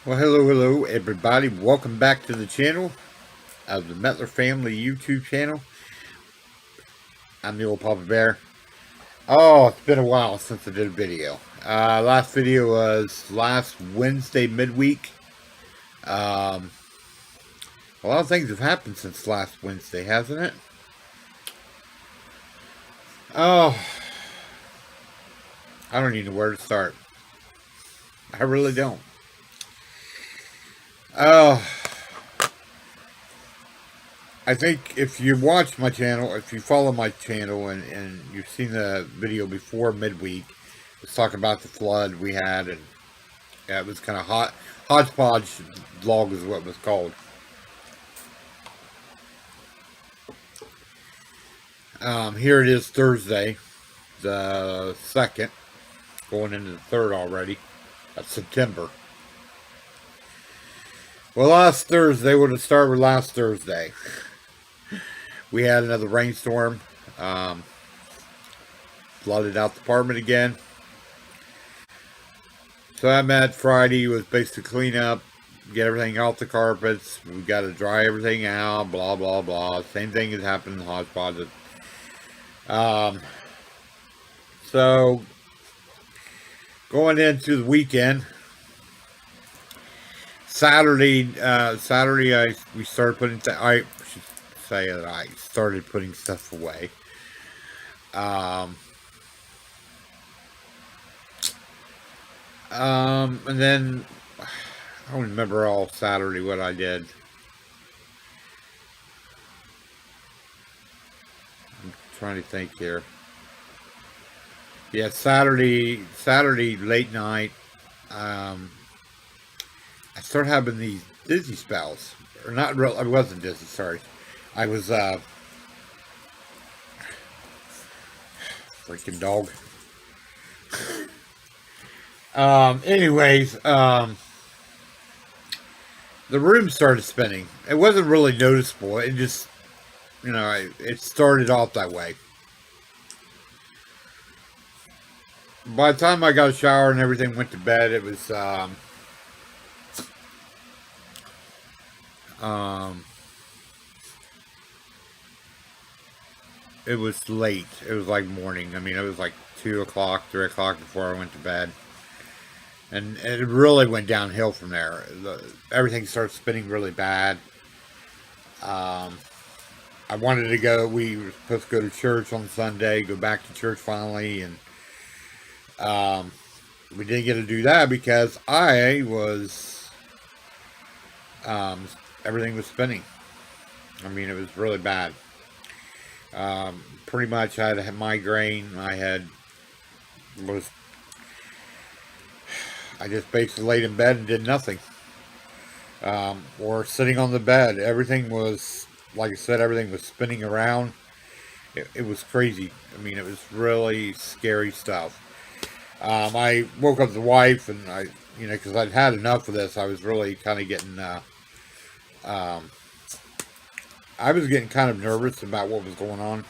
Well, hello, everybody. Welcome back to the channel of the Metler Family YouTube channel. I'm the old Papa Bear. Oh, it's been a while since I did a video. Last video was last Wednesday midweek. Um, a lot of things have happened since last Wednesday, hasn't it? Oh, I don't even know where to start. I really don't. Oh, I think if you watch my channel, if you follow my channel and you've seen the video before midweek, let's talk about the flood we had, and yeah, it was kind of hot. Hodgepodge vlog is what it was called. Here it is Thursday, the 2nd, going into the 3rd already, of September. Well, last Thursday, we'll just start with last Thursday. We had another rainstorm. Flooded out the apartment again. So I met Friday was basically clean up, get everything off the carpets. We got to dry everything out, blah, blah, blah. Same thing has happened in the Hodgepodge. So going into the weekend, Saturday, we started putting. I should say that I started putting stuff away. Um, and then I don't remember all Saturday what I did. I'm trying to think here. Yeah, Saturday late night. Um, I started having these dizzy spells, or not real. I wasn't dizzy. Sorry, I was freaking dog. Anyways, the room started spinning. It wasn't really noticeable. It just, it started off that way. By the time I got a shower and everything, went to bed, um, it was late. It was like morning. I mean, it was like 2 o'clock, 3 o'clock before I went to bed. And it really went downhill from there. Everything started spinning really bad. Um, I wanted to go. We were supposed to go to church on Sunday, go back to church finally, and um, we didn't get to do that because um, everything was spinning. I mean, it was really bad. Pretty much, I had a migraine. Was I just basically laid in bed and did nothing, or sitting on the bed. Everything was, like I said, everything was spinning around. It was crazy. I mean, it was really scary stuff. I woke up the wife, and because I'd had enough of this, I was really kind of getting, um, I was getting kind of nervous about what was going on.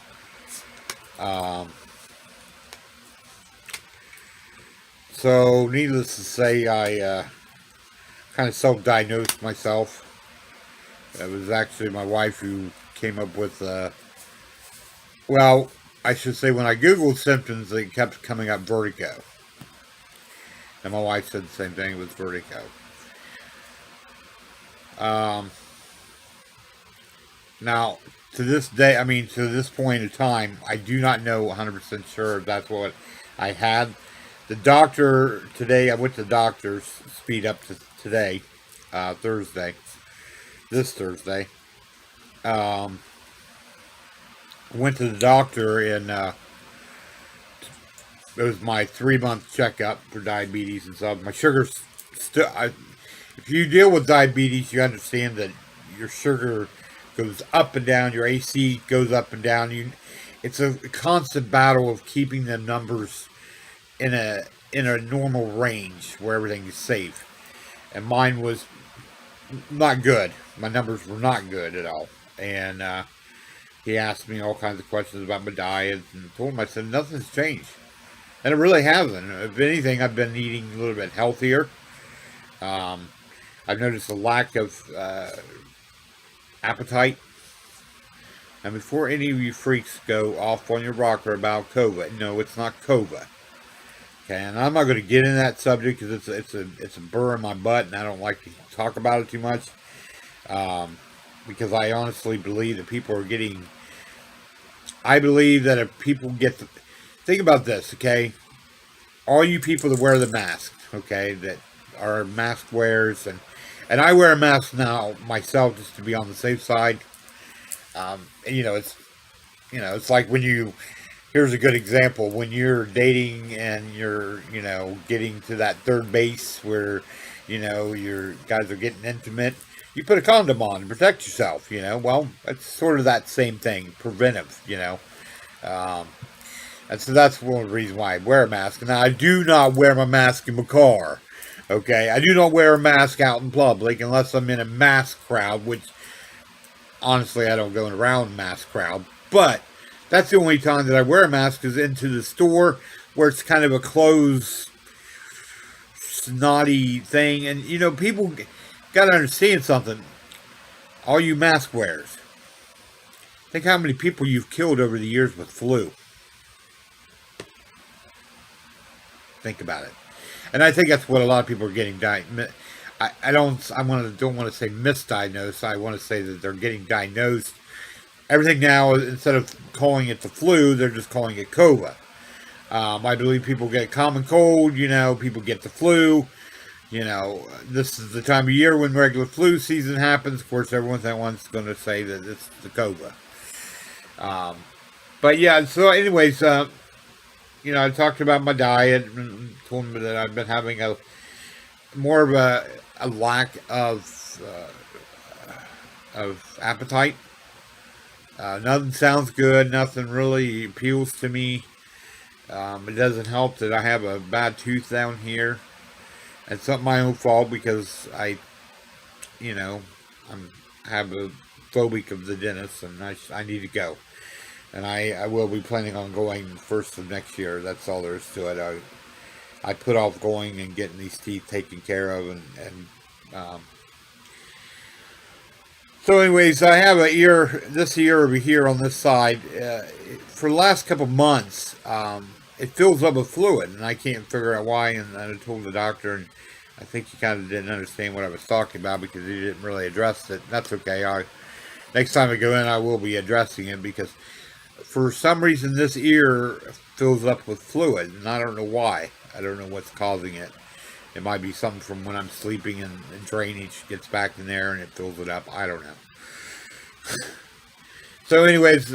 Um, so, needless to say, I kind of self-diagnosed myself. It was actually my wife who came up with, well, I should say when I Googled symptoms, it kept coming up vertigo. And my wife said the same thing, it was vertigo. Um, Now, to this day, I mean, to this point in time, I do not know 100% sure if that's what I had. The doctor today, I went to the doctor's speed up to today, Thursday, this Thursday. Um, Went to the doctor, and it was my 3 month checkup for diabetes and stuff. My sugar's still. If you deal with diabetes, you understand that your sugar goes up and down. Your AC goes up and down. It's a constant battle of keeping the numbers in a normal range where everything is safe. And mine was not good. My numbers were not good at all. And he asked me all kinds of questions about my diet, and told him, I said nothing's changed. And it really hasn't. If anything, I've been eating a little bit healthier. Um, I've noticed a lack of appetite. And before any of you freaks go off on your rocker about COVID, no, it's not COVID. Okay, and I'm not going to get into that subject because it's a burr in my butt, and I don't like to talk about it too much. Because I honestly believe that people are getting. I believe that if people get the, think about this, okay, all you people that wear the mask, okay, that are mask wearers, and I wear a mask now myself just to be on the safe side. And, it's like when you, here's a good example, when you're dating and you're, getting to that third base where, your guys are getting intimate, you put a condom on to protect yourself, well, it's sort of that same thing, preventive. Um, and so that's one of the reasons why I wear a mask. Now, I do not wear my mask in my car. Okay, I do not wear a mask out in public unless I'm in a mass crowd, which honestly I don't go around a mass crowd. But that's the only time that I wear a mask is into the store where it's kind of a closed, snotty thing. And people got to understand something. All you mask wearers, think how many people you've killed over the years with flu. Think about it. And I think that's what a lot of people are getting diagnosed. I don't want to say misdiagnosed. I want to say that they're getting diagnosed. Everything now, instead of calling it the flu, they're just calling it COVID. I believe people get common cold. People get the flu. This is the time of year when regular flu season happens. Of course, everyone's going to say that it's the COVID. But yeah. So, anyways, I talked about my diet and told them that I've been having more of a lack of appetite. Nothing sounds good. Nothing really appeals to me. It doesn't help that I have a bad tooth down here. It's not my own fault because I have a phobic of the dentist and I need to go. And I will be planning on going first of next year. That's all there is to it. I put off going and getting these teeth taken care of. So anyways, I have this ear over here on this side. For the last couple months, it fills up with fluid. And I can't figure out why. And I told the doctor, and I think he kind of didn't understand what I was talking about because he didn't really address it. That's okay. Next time I go in, I will be addressing it because for some reason this ear fills up with fluid, and I don't know why. I don't know what's causing it. It might be something from when I'm sleeping and drainage gets back in there and it fills it up. I don't know. So anyways,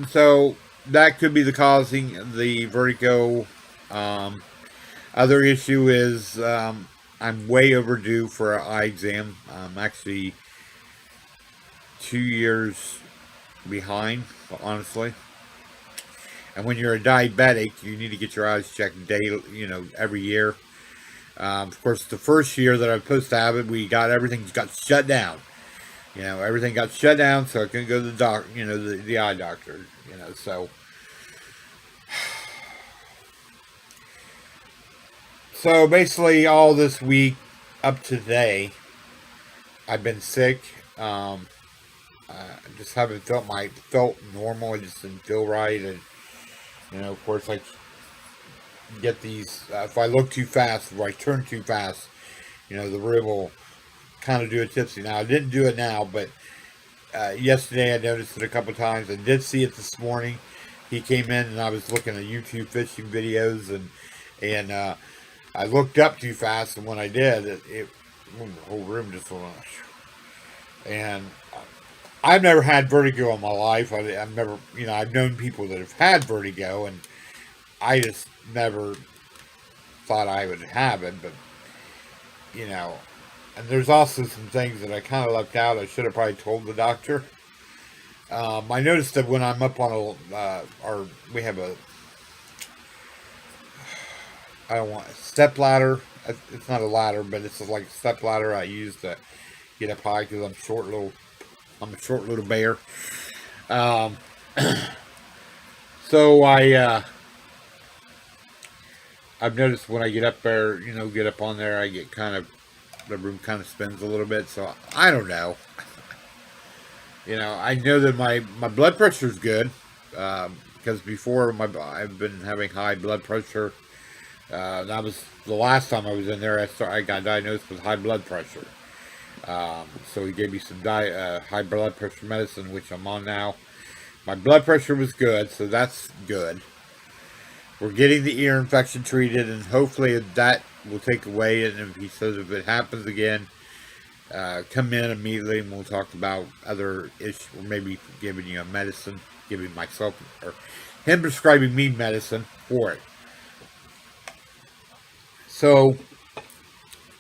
so that could be the causing the vertigo. Other issue is I'm way overdue for an eye exam. I'm actually 2 years behind, honestly. And when you're a diabetic, you need to get your eyes checked daily, every year. Of course, the first year that I was supposed to have it, everything got shut down. Everything got shut down, so I couldn't go to the eye doctor. So basically, all this week up to today, I've been sick. I just haven't felt normal. I just didn't feel right, and of course, I get these. If I look too fast, if I turn too fast, the rib will kind of do a tipsy. Now I didn't do it now, but yesterday I noticed it a couple times. I did see it this morning. He came in and I was looking at YouTube fishing videos, and I looked up too fast, and when I did, the whole room just went. And I've never had vertigo in my life. I've never, I've known people that have had vertigo, and I just never thought I would have it. But, and there's also some things that I kind of left out. I should have probably told the doctor. I noticed that when I'm up on we have I don't want a step ladder. It's not a ladder, but it's like a step ladder I use to get up high because I'm a short little bear. So I've noticed when I get up there, get up on there, I get kind of The room kind of spins a little bit, so I don't know. I know that my blood pressure is good, because before I've been having high blood pressure. That was the last time I was in there. I got diagnosed with high blood pressure. So he gave me some high blood pressure medicine, which I'm on now. My blood pressure was good, so that's good. We're getting the ear infection treated, and hopefully that will take away. And if he says if it happens again, come in immediately, and we'll talk about other issues, or maybe giving you a medicine, giving myself or him prescribing me medicine for it. So,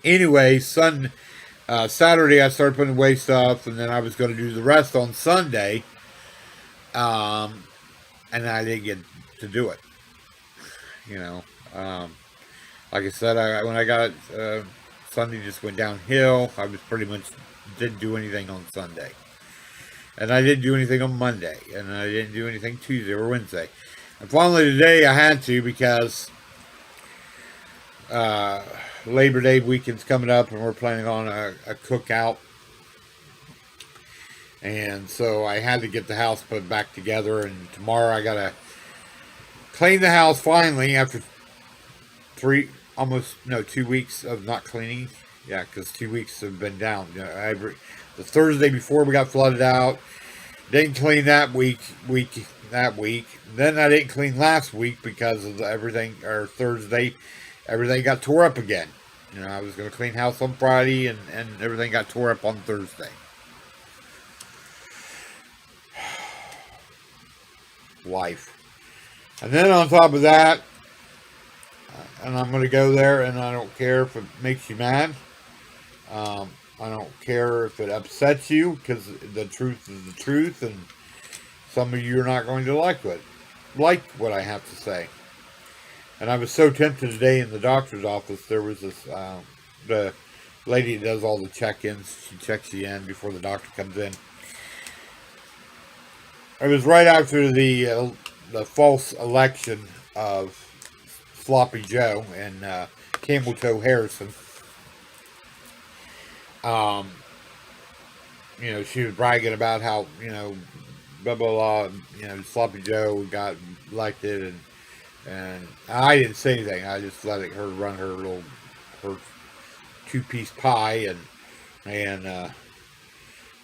anyway, Saturday I started putting away stuff, and then I was going to do the rest on Sunday, and I didn't get to do it. Like I said, when I got Sunday, just went downhill. I was pretty much didn't do anything on Sunday, and I didn't do anything on Monday, and I didn't do anything Tuesday or Wednesday. And finally today I had to, because Labor Day weekend's coming up, and we're planning on a cookout, and so I had to get the house put back together. And tomorrow I gotta clean the house finally after 2 weeks of not cleaning. Yeah, because 2 weeks have been down. The Thursday before we got flooded out, didn't clean that week. Then I didn't clean last week because of everything. Or Thursday, everything got tore up again. I was going to clean house on Friday, and everything got tore up on Thursday. Life. And then on top of that, and I'm going to go there, and I don't care if it makes you mad. I don't care if it upsets you, because the truth is the truth, and some of you are not going to like what I have to say. And I was so tempted today in the doctor's office. There was this, the lady that does all the check-ins. She checks you in before the doctor comes in. It was right after the false election of Sloppy Joe and Camel Toe Harrison. She was bragging about how, blah, blah, blah, Sloppy Joe got elected, and I didn't say anything. I just let her run her two-piece pie, and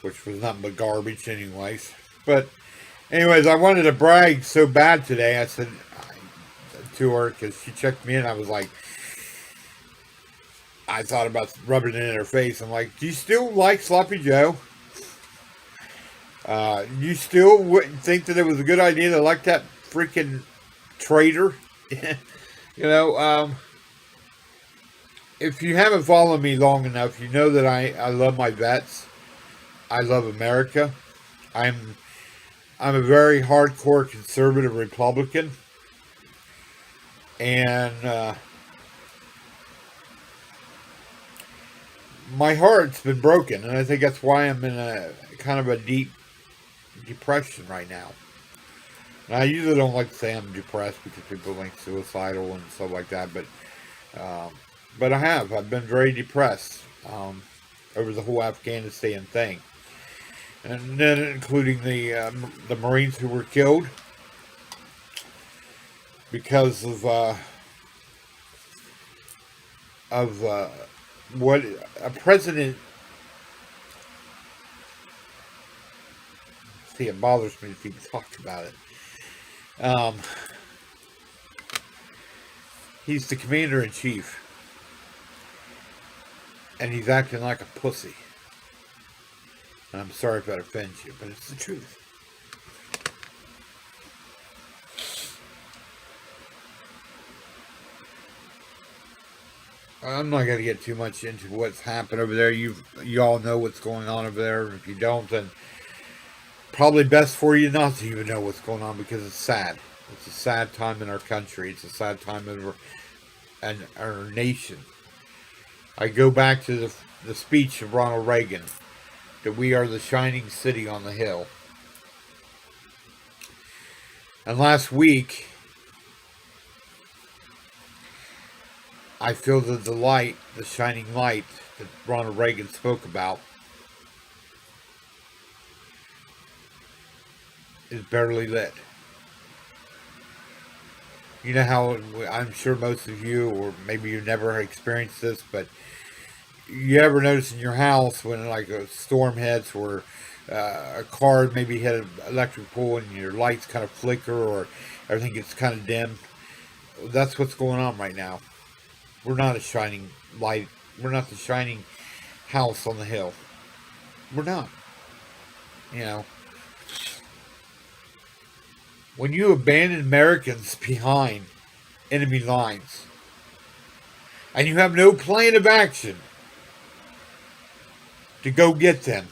which was nothing but garbage anyways. But anyways, I wanted to brag so bad today. I said to her, because she checked me in, I thought about rubbing it in her face. I'm like, do you still like Sloppy Joe? You still wouldn't think that it was a good idea to elect that freaking traitor? If you haven't followed me long enough, you know that I love my vets. I love America. I'm a very hardcore conservative Republican. And my heart's been broken, and I think that's why I'm in a kind of a deep depression right now. And I usually don't like to say I'm depressed, because people think suicidal and stuff like that, but I've been very depressed over the whole Afghanistan thing, and then including the Marines who were killed because of what a president. See, it bothers me to keep talking about it. He's the commander-in-chief, and he's acting like a pussy. And I'm sorry if that offends you, but it's the truth. I'm not going to get too much into what's happened over there. You all know what's going on over there. If you don't, then probably best for you not to even know what's going on, because it's sad. It's a sad time in our country. It's a sad time in our nation. I go back to the speech of Ronald Reagan, that we are the shining city on the hill. And last week, I feel that the light, the shining light that Ronald Reagan spoke about, is barely lit. You know how, I'm sure most of you, or maybe you never experienced this, but you ever notice in your house when like a storm hits, or a car maybe hit an electric pole and your lights kind of flicker, or everything gets kind of dim? That's what's going on right now. We're not a shining light. We're not the shining house on the hill. We're not. You know, when you abandon Americans behind enemy lines and you have no plan of action to go get them,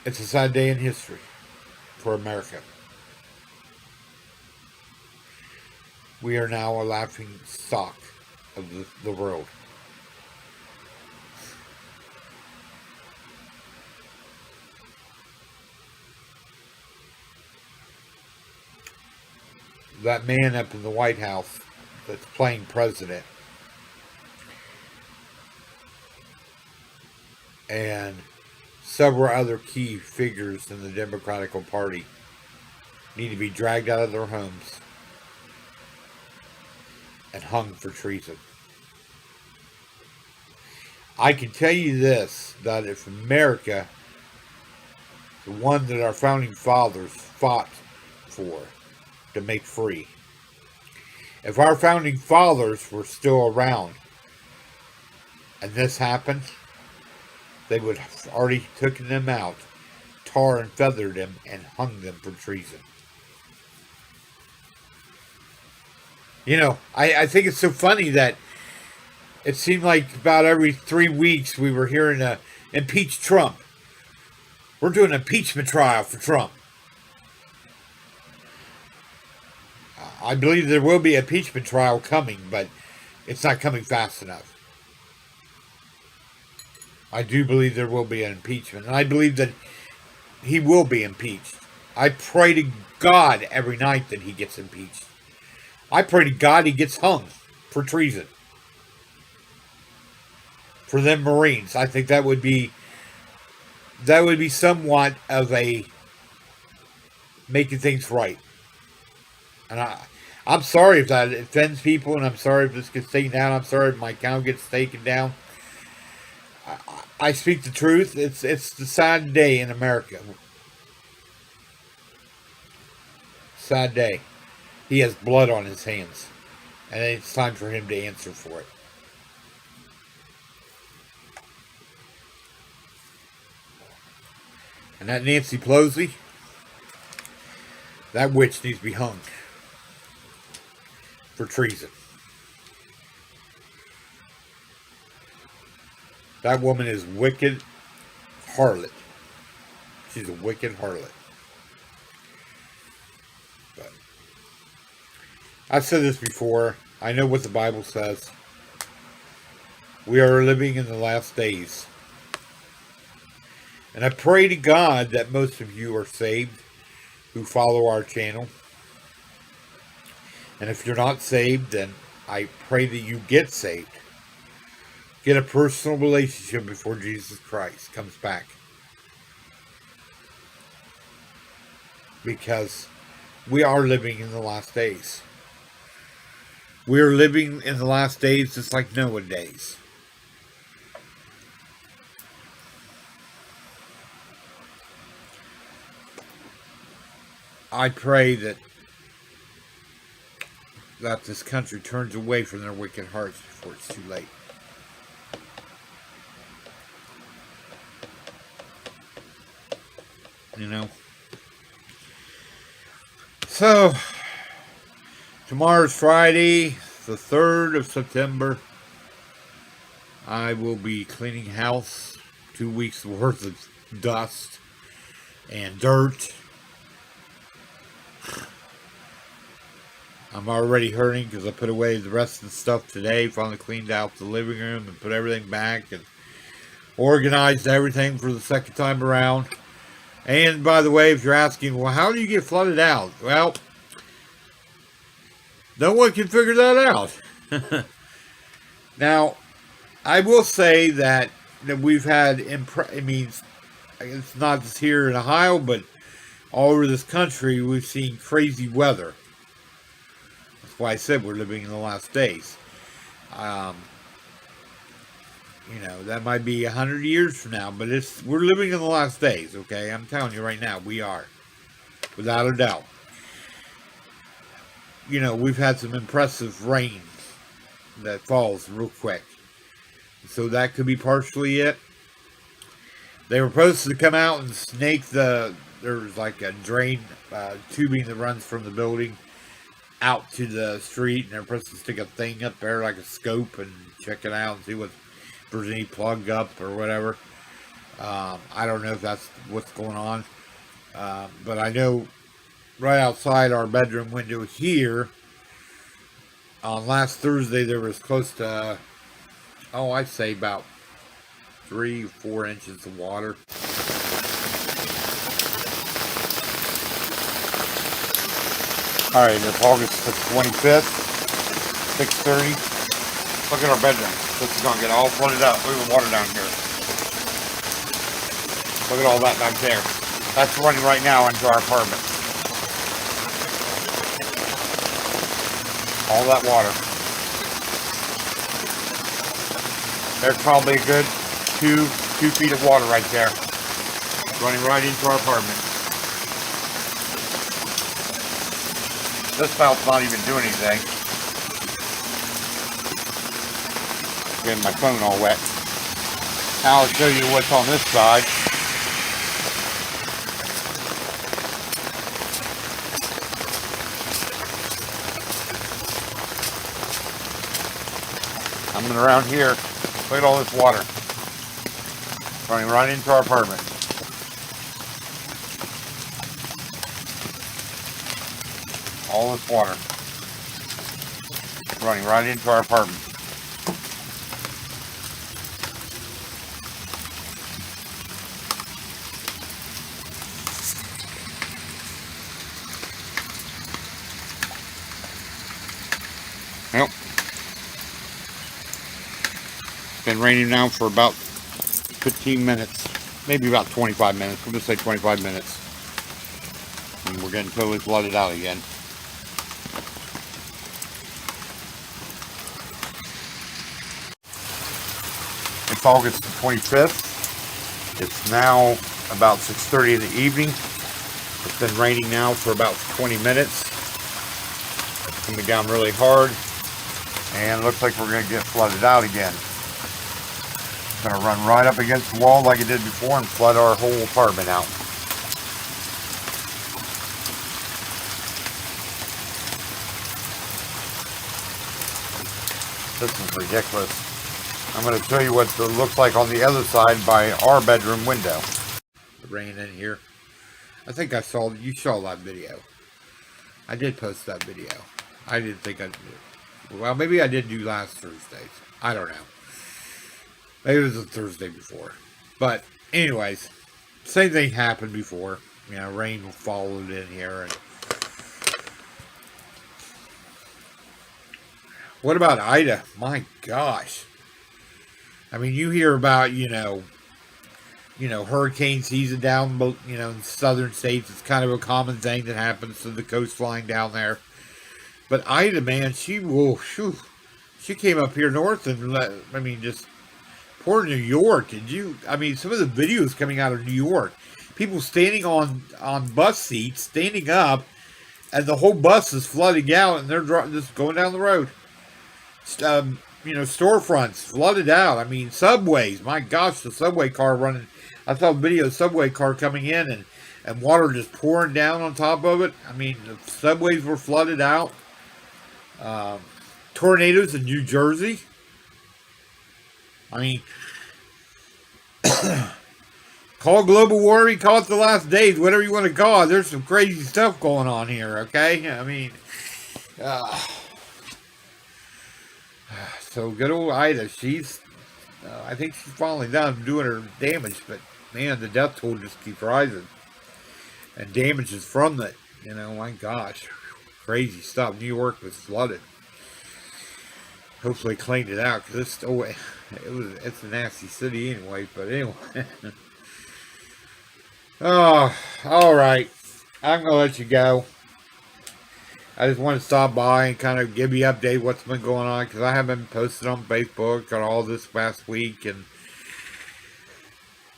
it's a sad day in history for America. We are now a laughing stock of the world. That man up in the White House that's playing president, and several other key figures in the Democratic Party need to be dragged out of their homes and hung for treason. I can tell you this, that if America, the one that our founding fathers fought for to make free, if our founding fathers were still around and this happened, they would have already taken them out, tar and feathered them, and hung them for treason. You know, I think it's so funny that it seemed like about every 3 weeks we were hearing impeach Trump. We're doing an impeachment trial for Trump. I believe there will be an impeachment trial coming, but it's not coming fast enough. I do believe there will be an impeachment, and I believe that he will be impeached. I pray to God every night that he gets impeached. I pray to God he gets hung for treason. For them Marines. I think that would be somewhat of a making things right. And I'm sorry if that offends people, and I'm sorry if this gets taken down. I'm sorry if my account gets taken down. I speak the truth. It's the sad day in America. Sad day. He has blood on his hands, and it's time for him to answer for it. And that Nancy Pelosi, that witch needs to be hung for treason. That woman is wicked harlot. She's a wicked harlot. But I've said this before. I know what the Bible says. We are living in the last days. And I pray to God that most of you are saved who follow our channel. And if you're not saved, then I pray that you get saved. Get a personal relationship before Jesus Christ comes back. Because we are living in the last days. We are living in the last days just like Noah days. I pray that this country turns away from their wicked hearts before it's too late. You know? So, tomorrow's Friday, the 3rd of September. I will be cleaning house. 2 weeks worth of dust and dirt. I'm already hurting because I put away the rest of the stuff today. Finally cleaned out the living room and put everything back and organized everything for the second time around. And by the way, if you're asking, well, how do you get flooded out? Well, no one can figure that out. Now, I will say that we've had, I mean, it's not just here in Ohio, but all over this country, we've seen crazy weather. That's why I said we're living in the last days. Um, that might be 100 years from now, but we're living in the last days. Okay, I'm telling you right now, we are, without a doubt. We've had some impressive rain that falls real quick, so that could be partially it. They were supposed to come out and snake there's like a drain tubing that runs from the building out to the street, and they're supposed to stick a thing up there like a scope and check it out and see if there's any plug up or whatever. I don't know if that's what's going on, but I know right outside our bedroom window here on last Thursday there was close to I'd say about 3 or 4 inches of water. All right, it's August the 25th, 6:30. Look at our bedroom. This is gonna get all flooded up. Look at the water down here. Look at all that back there. That's running right now into our apartment. All that water. There's probably a good 2 feet of water right there, running right into our apartment. This spout's not even doing anything. Getting my phone all wet. Now I'll show you what's on this side. Coming around here, look at all this water running right into our apartment. All this water running right into our apartment. Yep. Been raining now for about 15 minutes, maybe about 25 minutes. We'll just say 25 minutes. And we're getting totally flooded out again. It's August the 25th. It's now about 6:30 in the evening. It's been raining now for about 20 minutes. It's coming down really hard. And it looks like we're going to get flooded out again. It's going to run right up against the wall like it did before and flood our whole apartment out. This is ridiculous. I'm going to show you what it looks like on the other side by our bedroom window. The rain in here. I think you saw that video. I did post that video. I didn't think I did. Well, maybe I did do last Thursday. I don't know. Maybe it was the Thursday before. But anyways, same thing happened before. Rain followed in here. And what about Ida? My gosh. I mean, you hear about, hurricane season down, in southern states. It's kind of a common thing that happens to the coast flying down there. But Ida, man, she came up here north and, just poor New York. Some of the videos coming out of New York, people standing on bus seats, standing up, and the whole bus is flooding out, and they're just going down the road. Storefronts flooded out. Subways. My gosh, the subway car running. I saw a video of subway car coming in and water just pouring down on top of it. The subways were flooded out. Tornadoes in New Jersey. Call global warming, call it the last days, whatever you want to call it. There's some crazy stuff going on here, okay? So good old Ida, I think she's finally done doing her damage, but man, the death toll just keeps rising. and damages from it. You know, my gosh, crazy stuff. New York was flooded. Hopefully cleaned it out, because it's still, it's a nasty city anyway. But anyway, oh, all right. I'm gonna let you go. I just want to stop by and kind of give you an update what's been going on, because I haven't posted on Facebook on all this past week, and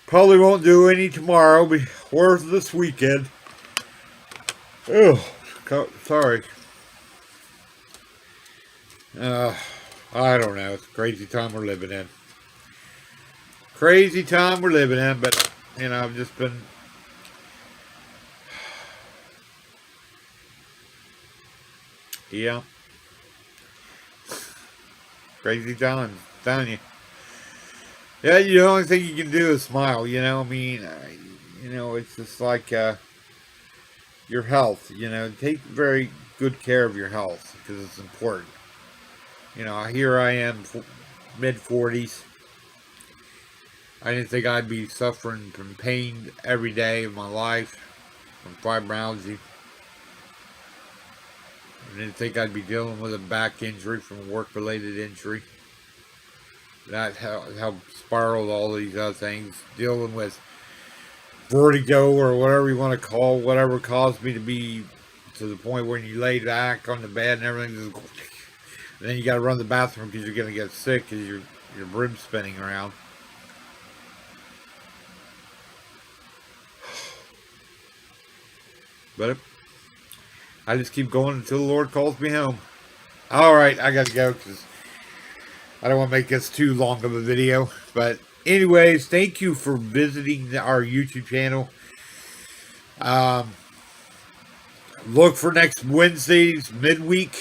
probably won't do any tomorrow or this weekend. Oh, sorry. I don't know. It's a crazy time we're living in. Crazy time we're living in, but, you know, I've just been... Yeah. Crazy times, I'm telling you. Yeah, the only thing you can do is smile, you know. I mean, you know, it's just like your health, you know. Take very good care of your health, because it's important. You know, here I am, mid-40s. I didn't think I'd be suffering from pain every day of my life, from fibromyalgia. I didn't think I'd be dealing with a back injury from a work-related injury. That helped spiral all these other things. Dealing with vertigo, or whatever you want to call, whatever caused me to be to the point where you lay back on the bed and everything just, and then you got to run to the bathroom because you're going to get sick because your brim's spinning around. But I just keep going until the Lord calls me home. All right, I got to go because I don't want to make this too long of a video. But anyways, thank you for visiting our YouTube channel. Look for next Wednesday's midweek.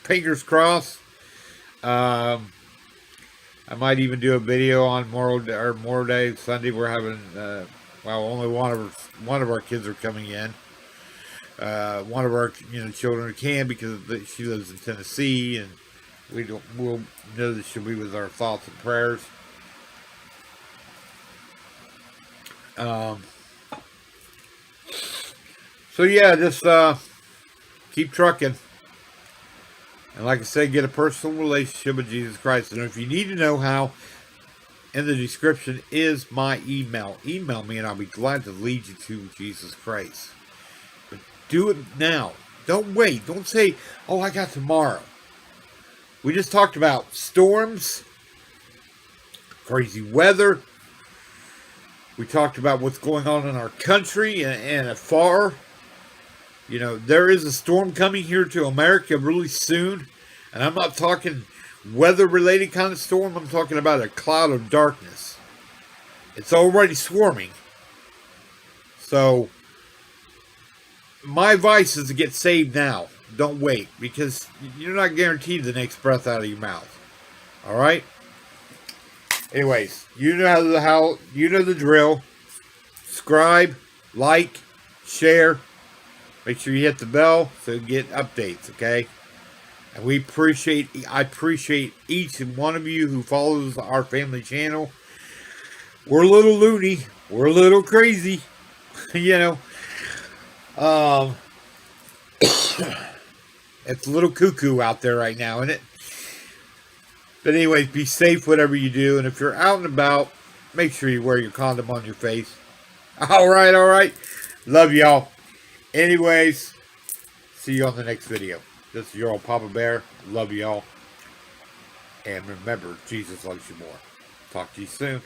Fingers crossed. I might even do a video on Memorial Day Sunday. We're having well, only one of our kids are coming in. One of our children can, because she lives in Tennessee, and we'll know that she'll be with our thoughts and prayers. So yeah, just keep trucking. And like I said, get a personal relationship with Jesus Christ. And if you need to know how, in the description is my email. Email me and I'll be glad to lead you to Jesus Christ. But do it now. Don't wait. Don't say, oh, I got tomorrow. We just talked about storms, crazy weather. We talked about what's going on in our country and afar. You know, there is a storm coming here to America really soon. And I'm not talking weather-related kind of storm. I'm talking about a cloud of darkness. It's already swarming. So, my advice is to get saved now. Don't wait, because you're not guaranteed the next breath out of your mouth. All right? Anyways, you know you know the drill. Subscribe, like, share. Make sure you hit the bell so you get updates, okay? And I appreciate each and one of you who follows our family channel. We're a little loony. We're a little crazy. You know. It's a little cuckoo out there right now, isn't it? But anyways, be safe whatever you do. And if you're out and about, make sure you wear your condom on your face. All right. Love y'all. Anyways, see you on the next video. This is your old Papa Bear. Love y'all. And remember, Jesus loves you more. Talk to you soon.